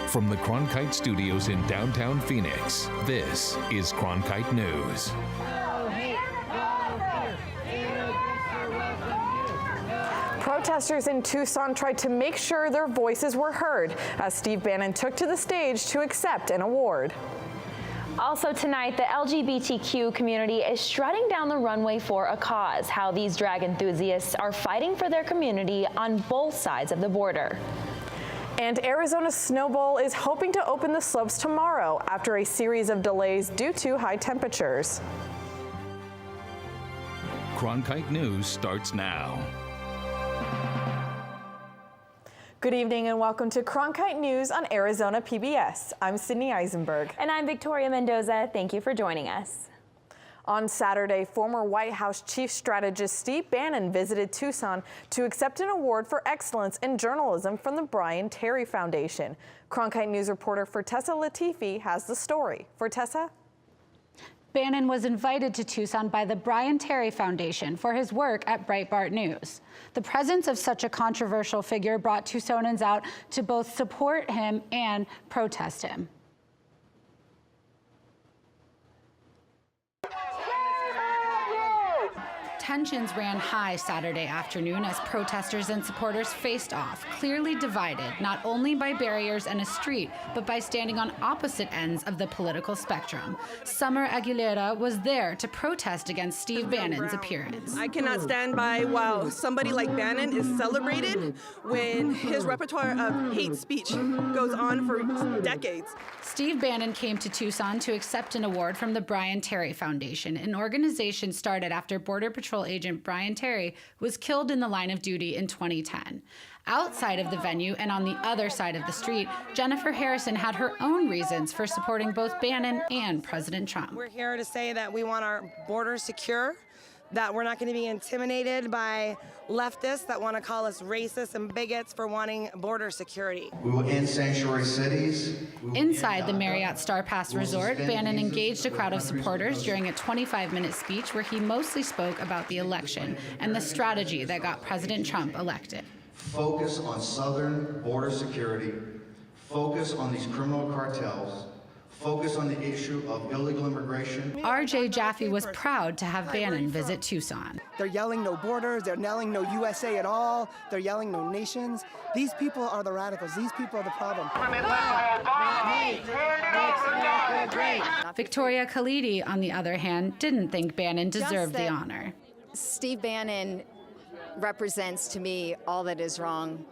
From the Cronkite studios in downtown Phoenix, this is Cronkite News. Protesters in Tucson tried to make sure their voices were heard as Steve Bannon took to the stage to accept an award. Also tonight, the LGBTQ community is strutting down the runway for a cause. How these drag enthusiasts are fighting for their community on both sides of the border. And Arizona's Snow Bowl is hoping to open the slopes tomorrow after a series of delays due to high temperatures. Cronkite News starts now. Good evening and welcome to Cronkite News on Arizona PBS. I'm Sydney Eisenberg. And I'm Victoria Mendoza. Thank you for joining us. On Saturday, former White House chief strategist Steve Bannon visited Tucson to accept an award for excellence in journalism from the Brian Terry Foundation. Cronkite News reporter Fortessa Latifi has the story. Fortessa? Bannon was invited to Tucson by the Brian Terry Foundation for his work at Breitbart News. The presence of such a controversial figure brought Tucsonans out to both support him and protest him. Tensions ran high Saturday afternoon as protesters and supporters faced off, clearly divided not only by barriers and a street, but by standing on opposite ends of the political spectrum. Summer Aguilera was there to protest against Steve Bannon's appearance. I cannot stand by while somebody like Bannon is celebrated when his repertoire of hate speech goes on for decades. Steve Bannon came to Tucson to accept an award from the Brian Terry Foundation, an organization started after Border Patrol agent Brian Terry was killed in the line of duty in 2010. Outside of the venue and on the other side of the street, Jennifer Harrison had her own reasons for supporting both Bannon and President Trump. We're here to say that we want our borders secure, that we're not going to be intimidated by leftists that want to call us racist and bigots for wanting border security. We will end sanctuary cities. Inside the Marriott Star Pass Resort, Bannon engaged a crowd of supporters during a 25-minute speech where he mostly spoke about the election and the strategy that got President Trump elected. Focus on southern border security, focus on these criminal cartels, focus on the issue of illegal immigration. RJ Jaffe was proud to have Bannon visit Tucson. They're yelling no borders, they're yelling no USA at all, they're yelling no nations. These people are the radicals, these people are the problem. Victoria Khalidi, on the other hand, didn't think Bannon deserved the honor. Steve Bannon represents to me all that is wrong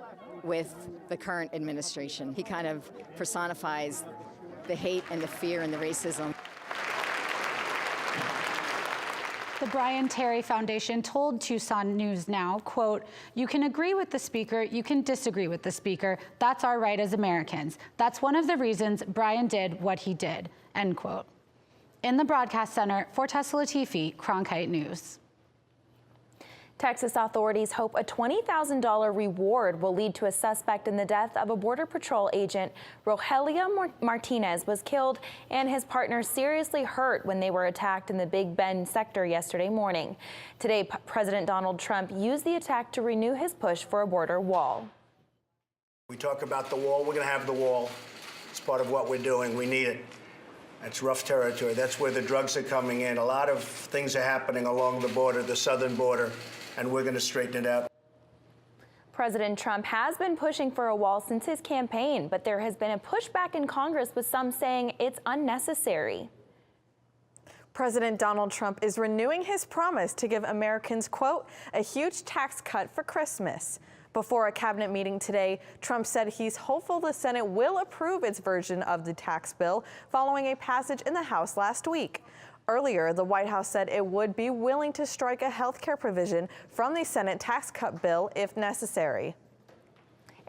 with the current administration. He kind of personifies the hate and the fear and the racism. The Brian Terry Foundation told Tucson News Now, quote, "You can agree with the speaker, you can disagree with the speaker. That's our right as Americans. That's one of the reasons Brian did what he did," end quote. In the broadcast center, Fortessa Latifi, Cronkite News. Texas authorities hope a $20,000 reward will lead to a suspect in the death of a Border Patrol agent. Rogelio Martinez was killed and his partner seriously hurt when they were attacked in the Big Bend sector yesterday morning. Today, President Donald Trump used the attack to renew his push for a border wall. We talk about the wall. We're going to have the wall. It's part of what we're doing. We need it. That's rough territory. That's where the drugs are coming in. A lot of things are happening along the border, the southern border, and we're going to straighten it out. President Trump has been pushing for a wall since his campaign, but there has been a pushback in Congress with some saying it's unnecessary. President Donald Trump is renewing his promise to give Americans, quote, a huge tax cut for Christmas. Before a cabinet meeting today, Trump said he's hopeful the Senate will approve its version of the tax bill following a passage in the House last week. Earlier, the White House said it would be willing to strike a health care provision from the Senate tax cut bill if necessary.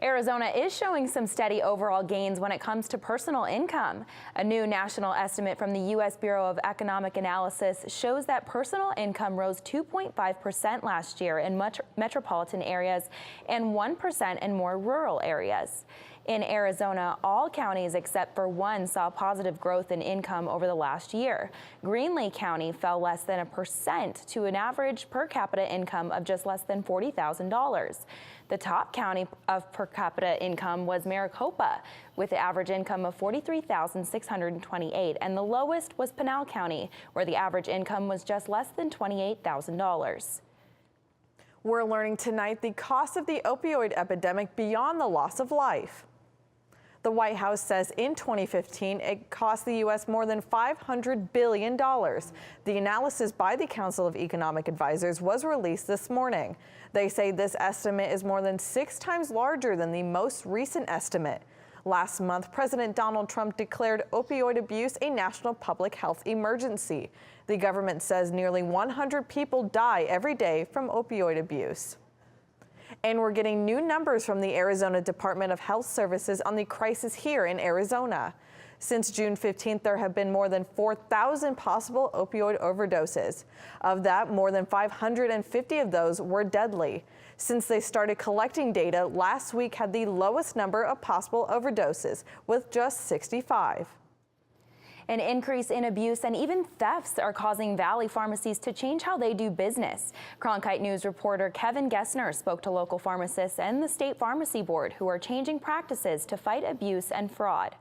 Arizona is showing some steady overall gains when it comes to personal income. A new national estimate from the U.S. Bureau of Economic Analysis shows that personal income rose 2.5% last year in metropolitan areas and 1% in more rural areas. In Arizona, all counties except for one saw positive growth in income over the last year. Greenlee County fell less than 1% to an average per capita income of just less than $40,000. The top county of per capita income was Maricopa, with the average income of $43,628, and the lowest was Pinal County, where the average income was just less than $28,000. We're learning tonight the cost of the opioid epidemic beyond the loss of life. The White House says in 2015, it cost the U.S. more than $500 billion. The analysis by the Council of Economic Advisors was released this morning. They say this estimate is more than 6 times larger than the most recent estimate. Last month, President Donald Trump declared opioid abuse a national public health emergency. The government says nearly 100 people die every day from opioid abuse. And we're getting new numbers from the Arizona Department of Health Services on the crisis here in Arizona. Since June 15th, there have been more than 4,000 possible opioid overdoses. Of that, more than 550 of those were deadly. Since they started collecting data, last week had the lowest number of possible overdoses, with just 65. An increase in abuse and even thefts are causing Valley pharmacies to change how they do business. Cronkite News reporter Kevin Gessner spoke to local pharmacists and the State Pharmacy Board, who are changing practices to fight abuse and fraud.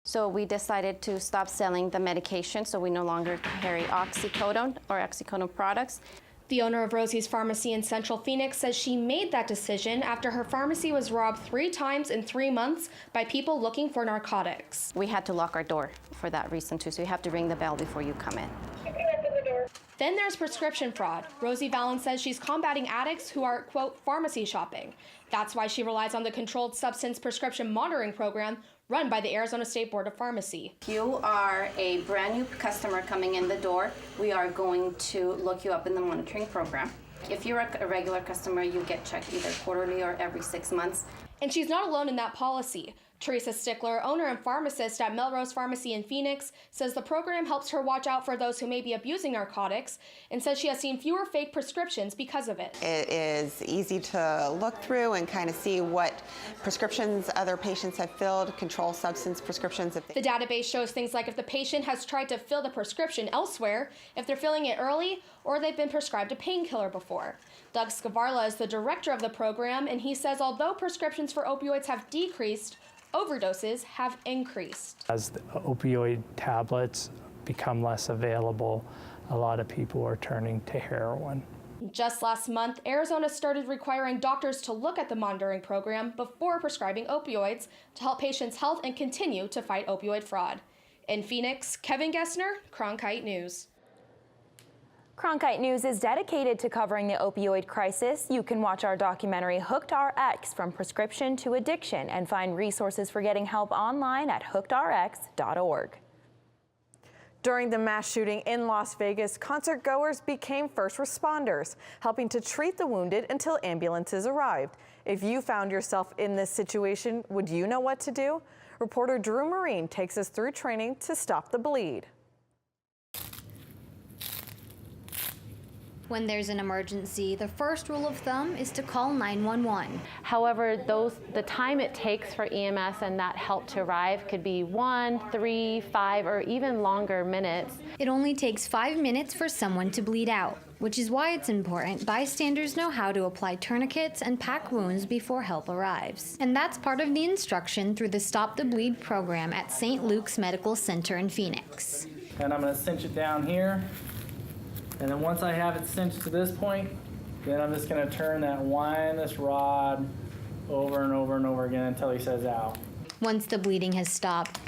So we decided to stop selling the medication, so we no longer carry oxycodone or oxycodone products. The owner of Rosie's Pharmacy in Central Phoenix says she made that decision after her pharmacy was robbed 3 times in 3 months by people looking for narcotics. We had to lock our door for that reason too, so you have to ring the bell before you come in. Then there's prescription fraud. Rosie Vallon says she's combating addicts who are, quote, pharmacy shopping. That's why she relies on the Controlled Substance Prescription Monitoring Program run by the Arizona State Board of Pharmacy. If you are a brand new customer coming in the door, we are going to look you up in the monitoring program. If you're a regular customer, you get checked either quarterly or every 6 months. And she's not alone in that policy. Teresa Stickler, owner and pharmacist at Melrose Pharmacy in Phoenix, says the program helps her watch out for those who may be abusing narcotics and says she has seen fewer fake prescriptions because of it. It is easy to look through and kind of see what prescriptions other patients have filled, controlled substance prescriptions. The database shows things like if the patient has tried to fill the prescription elsewhere, if they're filling it early, or they've been prescribed a painkiller before. Doug Scavarla is the director of the program, and he says although prescriptions for opioids have decreased, overdoses have increased. As the opioid tablets become less available, a lot of people are turning to heroin. Just last month, Arizona started requiring doctors to look at the monitoring program before prescribing opioids to help patients' health and continue to fight opioid fraud. In Phoenix, Kevin Gessner, Cronkite News. Cronkite News is dedicated to covering the opioid crisis. You can watch our documentary Hooked RX, From Prescription to Addiction, and find resources for getting help online at hookedrx.org. During the mass shooting in Las Vegas, concert goers became first responders, helping to treat the wounded until ambulances arrived. If you found yourself in this situation, would you know what to do? Reporter Drew Marine takes us through training to stop the bleed. When there's an emergency, the first rule of thumb is to call 911. However, the time it takes for EMS and that help to arrive could be 1, 3, 5, or even longer minutes. It only takes 5 minutes for someone to bleed out, which is why it's important bystanders know how to apply tourniquets and pack wounds before help arrives. And that's part of the instruction through the Stop the Bleed program at St. Luke's Medical Center in Phoenix. And I'm going to cinch it down here. And then once I have it cinched to this point, then I'm just going to turn that this rod over and over and over again until he says ow. Once the bleeding has stopped,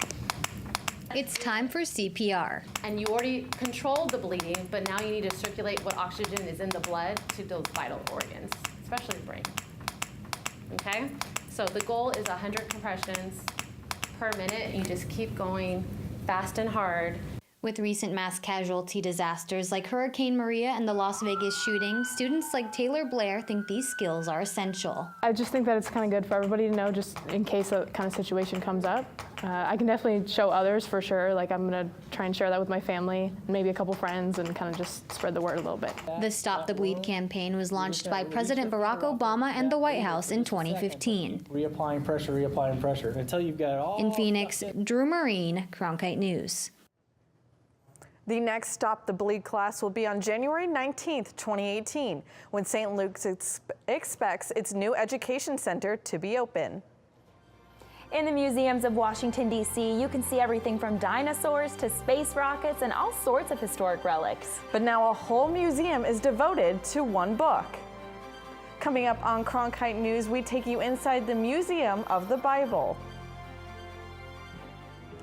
it's time for CPR. And you already controlled the bleeding, but now you need to circulate what oxygen is in the blood to those vital organs, especially the brain. Okay? So the goal is 100 compressions per minute. You just keep going fast and hard. With recent mass casualty disasters like Hurricane Maria and the Las Vegas shooting, students like Taylor Blair think these skills are essential. I just think that it's kind of good for everybody to know just in case that kind of situation comes up. I can definitely show others for sure. Like I'm going to try and share that with my family, maybe a couple friends, and kind of just spread the word a little bit. The Stop the Bleed campaign was launched by President Barack Obama and the White House in 2015. Reapplying pressure until you've got it all. In Phoenix, Drew Marine, Cronkite News. The next Stop the Bleed class will be on January 19th, 2018, when St. Luke's expects its new education center to be open. In the museums of Washington, D.C., you can see everything from dinosaurs to space rockets and all sorts of historic relics. But now a whole museum is devoted to one book. Coming up on Cronkite News, we take you inside the Museum of the Bible.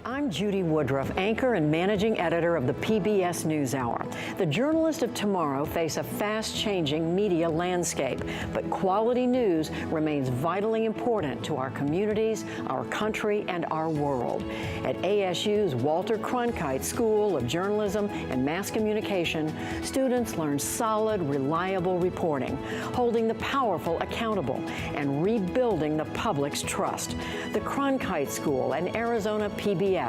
I'm Judy Woodruff, anchor and managing editor of the PBS NewsHour. The journalists of tomorrow face a fast-changing media landscape, but quality news remains vitally important to our communities, our country, and our world. At ASU's Walter Cronkite School of Journalism and Mass Communication, students learn solid, reliable reporting, holding the powerful accountable, and rebuilding the public's trust. The Cronkite School and Arizona PBS,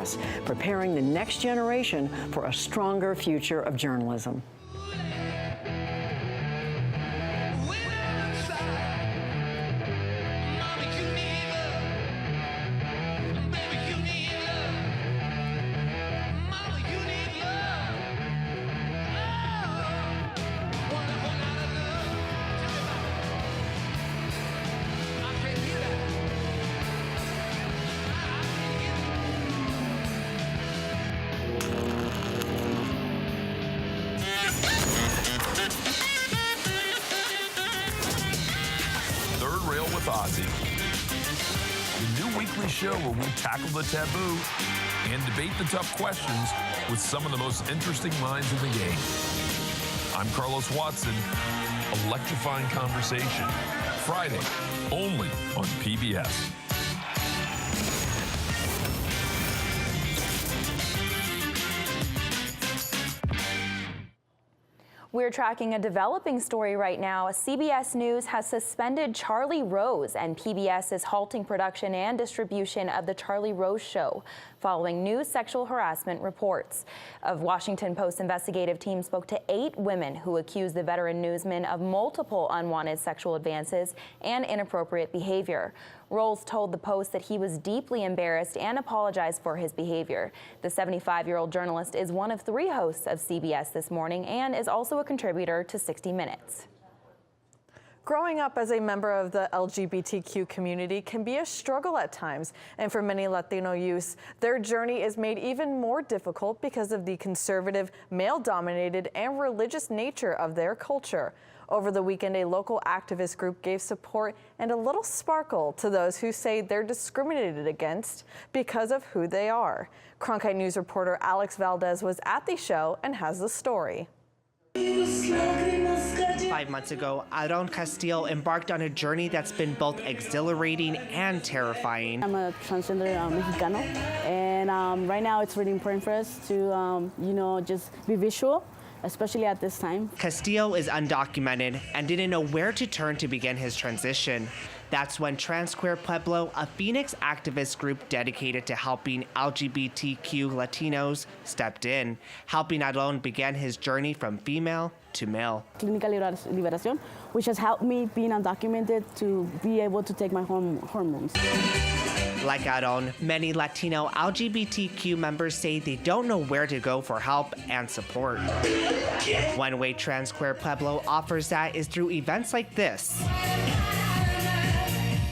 preparing the next generation for a stronger future of journalism. The new weekly show where we tackle the taboo and debate the tough questions with some of the most interesting minds in the game. I'm Carlos Watson, electrifying conversation, Friday, only on PBS. We're tracking a developing story right now. CBS News has suspended Charlie Rose, and PBS is halting production and distribution of The Charlie Rose Show following new sexual harassment reports. A Washington Post investigative team spoke to 8 women who accused the veteran newsman of multiple unwanted sexual advances and inappropriate behavior. Rolls told the Post that he was deeply embarrassed and apologized for his behavior. The 75-year-old journalist is one of 3 hosts of CBS This Morning and is also a contributor to 60 Minutes. Growing up as a member of the LGBTQ community can be a struggle at times, and for many Latino youths, their journey is made even more difficult because of the conservative, male-dominated, and religious nature of their culture. Over the weekend, a local activist group gave support and a little sparkle to those who say they're discriminated against because of who they are. Cronkite News reporter Alex Valdez was at the show and has the story. 5 months ago, Aaron Castillo embarked on a journey that's been both exhilarating and terrifying. I'm a transgender Mexicano, and right now it's really important for us to, just be visual, especially at this time. Castillo is undocumented and didn't know where to turn to begin his transition. That's when Transqueer Pueblo, a Phoenix activist group dedicated to helping LGBTQ Latinos, stepped in, helping Aaron begin his journey from female to male. Clínica Liberación, which has helped me being undocumented to be able to take my hormones. Like Aaron, many Latino LGBTQ members say they don't know where to go for help and support. One way Transqueer Pueblo offers that is through events like this.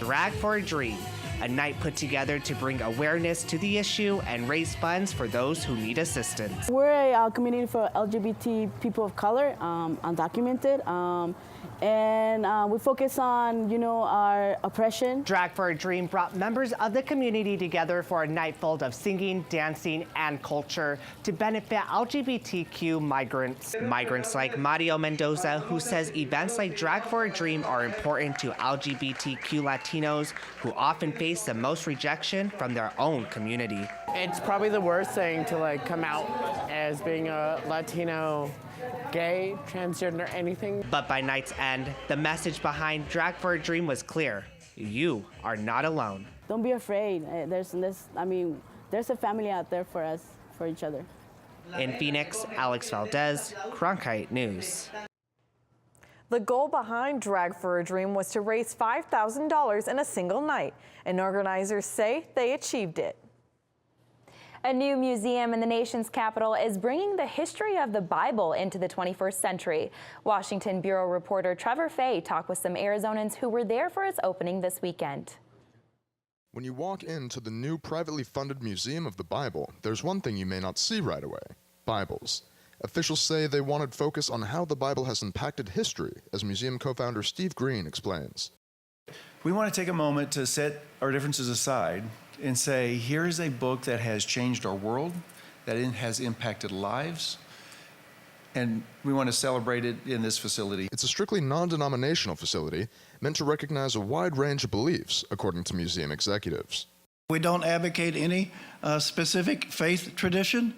Drag for a Dream, a night put together to bring awareness to the issue and raise funds for those who need assistance. We're a community for LGBT people of color, undocumented, and we focus on, our oppression. Drag for a Dream brought members of the community together for a night full of singing, dancing, and culture to benefit LGBTQ migrants. Migrants like Mario Mendoza, who says events like Drag for a Dream are important to LGBTQ Latinos who often face the most rejection from their own community. It's probably the worst thing to come out as being a Latino, gay, transgender, anything. But by night's end, the message behind Drag for a Dream was clear. You are not alone. Don't be afraid. There's a family out there for us, for each other. In Phoenix, Alex Valdez, Cronkite News. The goal behind Drag for a Dream was to raise $5,000 in a single night, and organizers say they achieved it. A new museum in the nation's capital is bringing the history of the Bible into the 21st century. Washington Bureau reporter Trevor Fay talked with some Arizonans who were there for its opening this weekend. When you walk into the new privately funded Museum of the Bible, there's one thing you may not see right away: Bibles. Officials say they wanted focus on how the Bible has impacted history, as museum co-founder Steve Green explains. We want to take a moment to set our differences aside and say, here is a book that has changed our world, that has impacted lives, and we want to celebrate it in this facility. It's a strictly non-denominational facility meant to recognize a wide range of beliefs, according to museum executives. We don't advocate any specific faith tradition.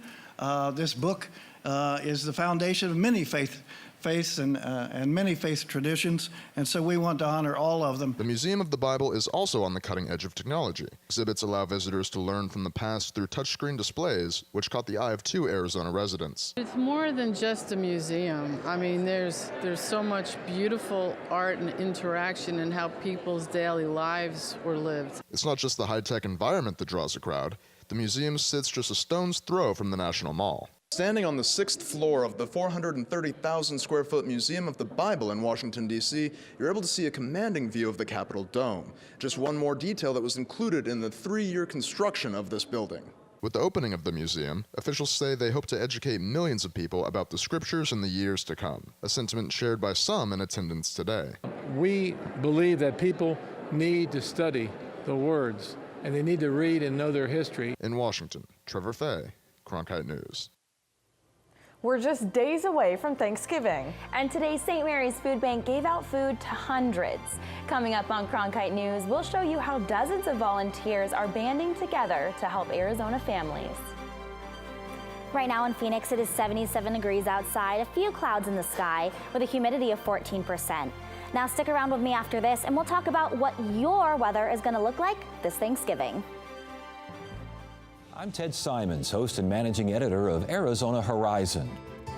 This book is the foundation of many faiths and many faith traditions, and so we want to honor all of them. The Museum of the Bible is also on the cutting edge of technology. Exhibits allow visitors to learn from the past through touchscreen displays, which caught the eye of 2 Arizona residents. It's more than just a museum. I mean, there's so much beautiful art and interaction in how people's daily lives were lived. It's not just the high-tech environment that draws a crowd. The museum sits just a stone's throw from the National Mall. Standing on the 6th floor of the 430,000 square foot Museum of the Bible in Washington, D.C., you're able to see a commanding view of the Capitol Dome. Just one more detail that was included in the 3-year construction of this building. With the opening of the museum, officials say they hope to educate millions of people about the scriptures in the years to come, a sentiment shared by some in attendance today. We believe that people need to study the words, and they need to read and know their history. In Washington, Trevor Fay, Cronkite News. We're just days away from Thanksgiving. And today, St. Mary's Food Bank gave out food to hundreds. Coming up on Cronkite News, we'll show you how dozens of volunteers are banding together to help Arizona families. Right now in Phoenix, it is 77 degrees outside, a few clouds in the sky, with a humidity of 14%. Now stick around with me after this, and we'll talk about what your weather is going to look like this Thanksgiving. I'm Ted Simons, host and managing editor of Arizona Horizon.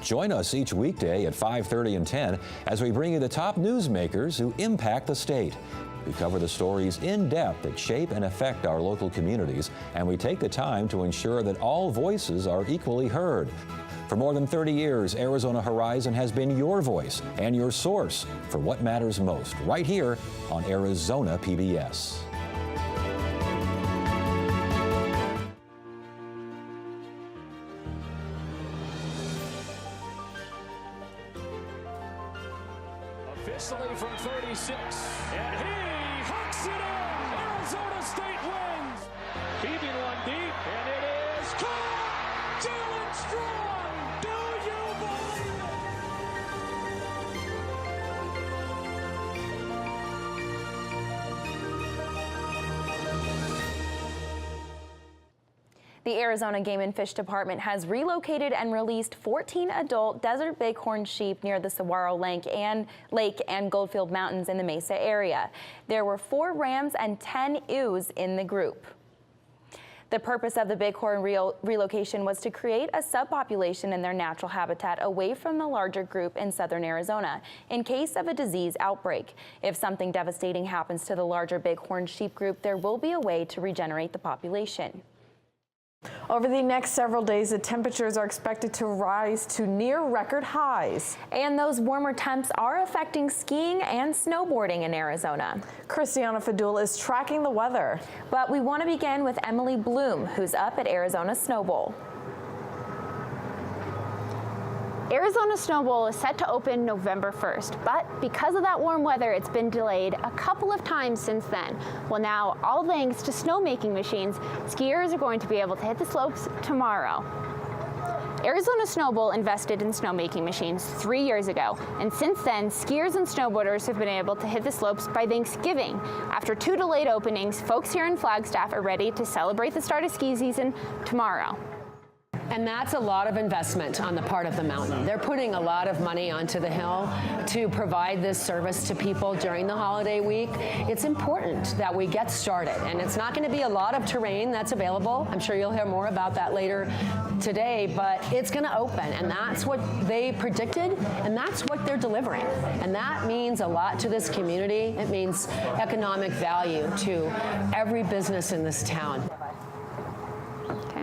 Join us each weekday at 5:30 and 10 as we bring you the top newsmakers who impact the state. We cover the stories in depth that shape and affect our local communities, and we take the time to ensure that all voices are equally heard. For more than 30 years, Arizona Horizon has been your voice and your source for what matters most, right here on Arizona PBS. Officially from 36, and he hooks it in. Arizona State wins. Heaving one deep, and it is caught. Jalen Strong, do you believe The Arizona Game and Fish Department has relocated and released 14 adult desert bighorn sheep near the Saguaro Lake and Goldfield Mountains in the Mesa area. There were 4 rams and 10 ewes in the group. The purpose of the bighorn relocation was to create a subpopulation in their natural habitat away from the larger group in southern Arizona in case of a disease outbreak. If something devastating happens to the larger bighorn sheep group, there will be a way to regenerate the population. Over the next several days, the temperatures are expected to rise to near record highs. And those warmer temps are affecting skiing and snowboarding in Arizona. Christiana Fadul is tracking the weather. But we want to begin with Emily Bloom, who's up at Arizona Snow Bowl. Arizona Snow Bowl is set to open November 1st, but because of that warm weather, it's been delayed a couple of times since then. Well, now, all thanks to snowmaking machines, skiers are going to be able to hit the slopes tomorrow. Arizona Snow Bowl invested in snowmaking machines 3 years ago, and since then, skiers and snowboarders have been able to hit the slopes by Thanksgiving. After 2 delayed openings, folks here in Flagstaff are ready to celebrate the start of ski season tomorrow. And that's a lot of investment on the part of the mountain. They're putting a lot of money onto the hill to provide this service to people during the holiday week. It's important that we get started, and it's not going to be a lot of terrain that's available. I'm sure you'll hear more about that later today, but it's going to open, and that's what they predicted, and that's what they're delivering. And that means a lot to this community. It means economic value to every business in this town. Okay.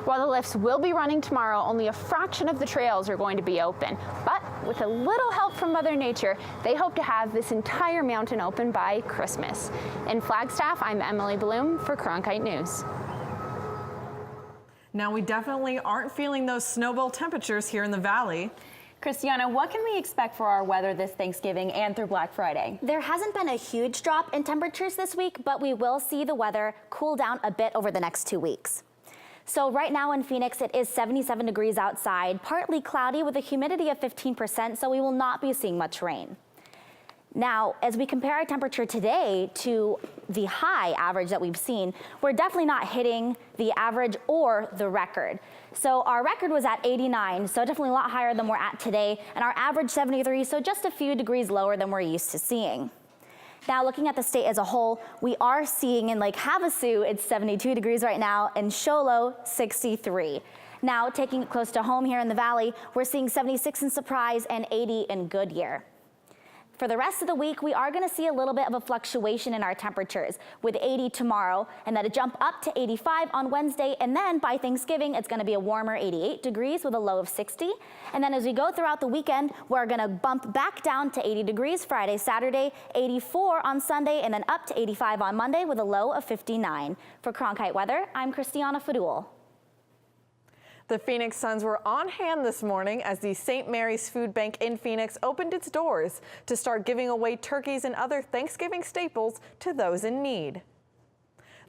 While the lifts will be running tomorrow, only a fraction of the trails are going to be open. But with a little help from Mother Nature, they hope to have this entire mountain open by Christmas. In Flagstaff, I'm Emily Bloom for Cronkite News. Now, we definitely aren't feeling those snowball temperatures here in the valley. Christiana, what can we expect for our weather this Thanksgiving and through Black Friday? There hasn't been a huge drop in temperatures this week, but we will see the weather cool down a bit over the next 2 weeks. So right now in Phoenix, it is 77 degrees outside, partly cloudy with a humidity of 15%, so we will not be seeing much rain. Now, as we compare our temperature today to the high average that we've seen, we're definitely not hitting the average or the record. So our record was at 89, so definitely a lot higher than we're at today, and our average 73, so just a few degrees lower than we're used to seeing. Now, looking at the state as a whole, we are seeing in Lake Havasu, it's 72 degrees right now, and Show Low, 63. Now, taking it close to home here in the valley, we're seeing 76 in Surprise and 80 in Goodyear. For the rest of the week, we are going to see a little bit of a fluctuation in our temperatures with 80 tomorrow and then a jump up to 85 on Wednesday. And then by Thanksgiving, it's going to be a warmer 88 degrees with a low of 60. And then as we go throughout the weekend, we're going to bump back down to 80 degrees Friday, Saturday, 84 on Sunday, and then up to 85 on Monday with a low of 59. For Cronkite Weather, I'm Christiana Fadul. The Phoenix Suns were on hand this morning as the St. Mary's Food Bank in Phoenix opened its doors to start giving away turkeys and other Thanksgiving staples to those in need.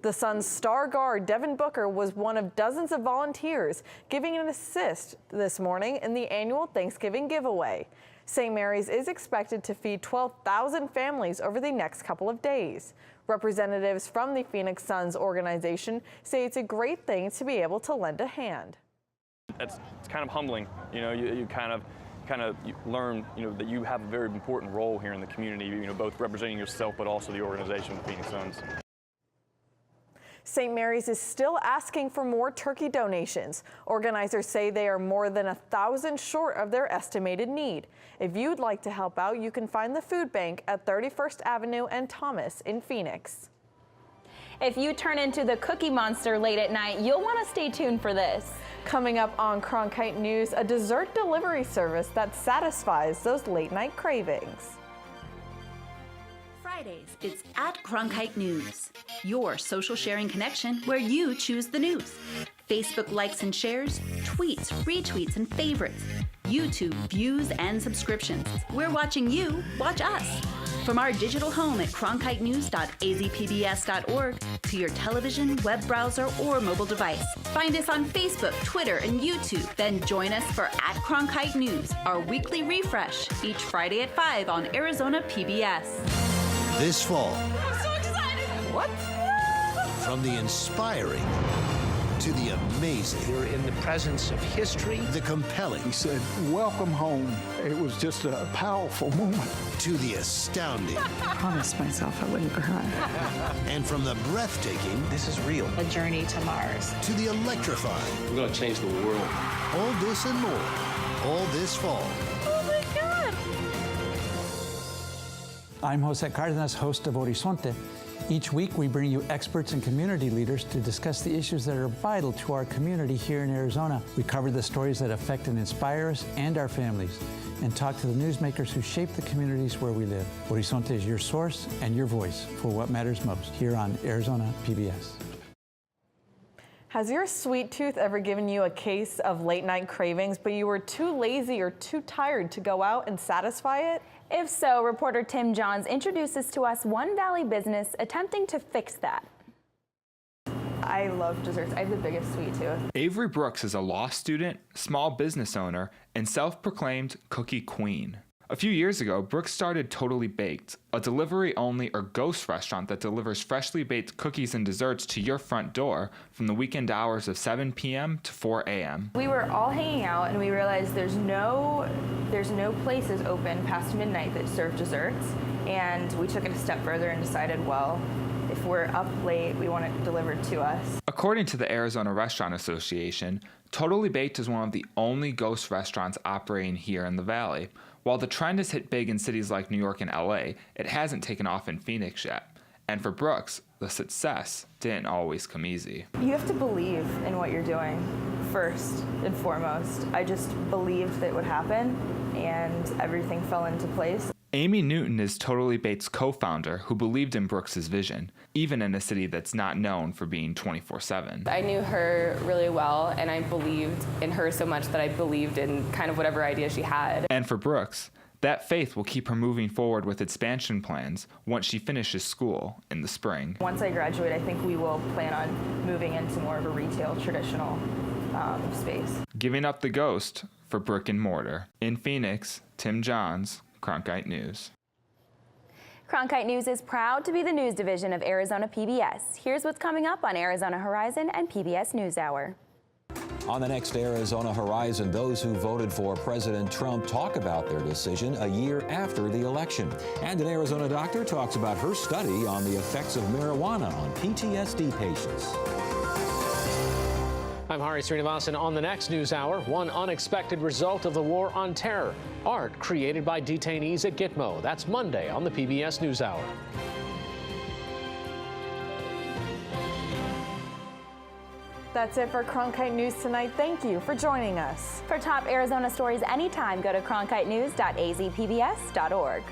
The Suns' star guard, Devin Booker, was one of dozens of volunteers giving an assist this morning in the annual Thanksgiving giveaway. St. Mary's is expected to feed 12,000 families over the next couple of days. Representatives from the Phoenix Suns organization say it's a great thing to be able to lend a hand. It's kind of humbling, you know. You kind of learn, that you have a very important role here in the community, both representing yourself but also the organization, the Phoenix Suns. St. Mary's is still asking for more turkey donations. Organizers say they are more than 1,000 short of their estimated need. If you'd like to help out, you can find the food bank at 31st Avenue and Thomas in Phoenix. If you turn into the Cookie Monster late at night, you'll want to stay tuned for this. Coming up on Cronkite News, a dessert delivery service that satisfies those late night cravings. Fridays, it's at Cronkite News, your social sharing connection where you choose the news. Facebook likes and shares, tweets, retweets, and favorites. YouTube views and subscriptions. We're watching you watch us. From our digital home at cronkitenews.azpbs.org to your television, web browser, or mobile device. Find us on Facebook, Twitter, and YouTube. Then join us for At Cronkite News, our weekly refresh, each Friday at 5 on Arizona PBS. This fall, I'm so excited! What? From the inspiring to the amazing. You're in the presence of history. The compelling. He said, "Welcome home." It was just a powerful moment. To the astounding. I promised myself I wouldn't cry. And from the breathtaking. This is real. A journey to Mars. To the electrifying. We're going to change the world. All this and more. All this fall. Oh my God! I'm Jose Cardenas, host of Horizonte. Each week, we bring you experts and community leaders to discuss the issues that are vital to our community here in Arizona. We cover the stories that affect and inspire us and our families, and talk to the newsmakers who shape the communities where we live. Horizonte is your source and your voice for what matters most here on Arizona PBS. Has your sweet tooth ever given you a case of late night cravings, but you were too lazy or too tired to go out and satisfy it? If so, reporter Tim Johns introduces to us one Valley business attempting to fix that. I love desserts. I have the biggest sweet tooth. Avery Brooks is a law student, small business owner, and self-proclaimed cookie queen. A few years ago, Brooks started Totally Baked, a delivery-only or ghost restaurant that delivers freshly baked cookies and desserts to your front door from the weekend hours of 7 p.m. to 4 a.m. We were all hanging out and we realized there's no places open past midnight that serve desserts, and we took it a step further and decided, well, if we're up late, we want it delivered to us. According to the Arizona Restaurant Association, Totally Baked is one of the only ghost restaurants operating here in the Valley. While the trend has hit big in cities like New York and LA, it hasn't taken off in Phoenix yet. And for Brooks, the success didn't always come easy. You have to believe in what you're doing first and foremost. I just believed that it would happen, and everything fell into place. Amy Newton is Totally Baked's co-founder who believed in Brooks' vision, even in a city that's not known for being 24/7. I knew her really well, and I believed in her so much that I believed in kind of whatever idea she had. And for Brooks, that faith will keep her moving forward with expansion plans once she finishes school in the spring. Once I graduate, I think we will plan on moving into more of a retail, traditional space. Giving up the ghost for brick and mortar. In Phoenix, Tim Johns, Cronkite News. Cronkite News is proud to be the news division of Arizona PBS. Here's what's coming up on Arizona Horizon and PBS NewsHour. On the next Arizona Horizon, those who voted for President Trump talk about their decision a year after the election. And an Arizona doctor talks about her study on the effects of marijuana on PTSD patients. I'm Hari Srinivasan on the next NewsHour. One unexpected result of the war on terror. Art created by detainees at Gitmo. That's Monday on the PBS NewsHour. That's it for Cronkite News tonight. Thank you for joining us. For top Arizona stories anytime, go to cronkitenews.azpbs.org.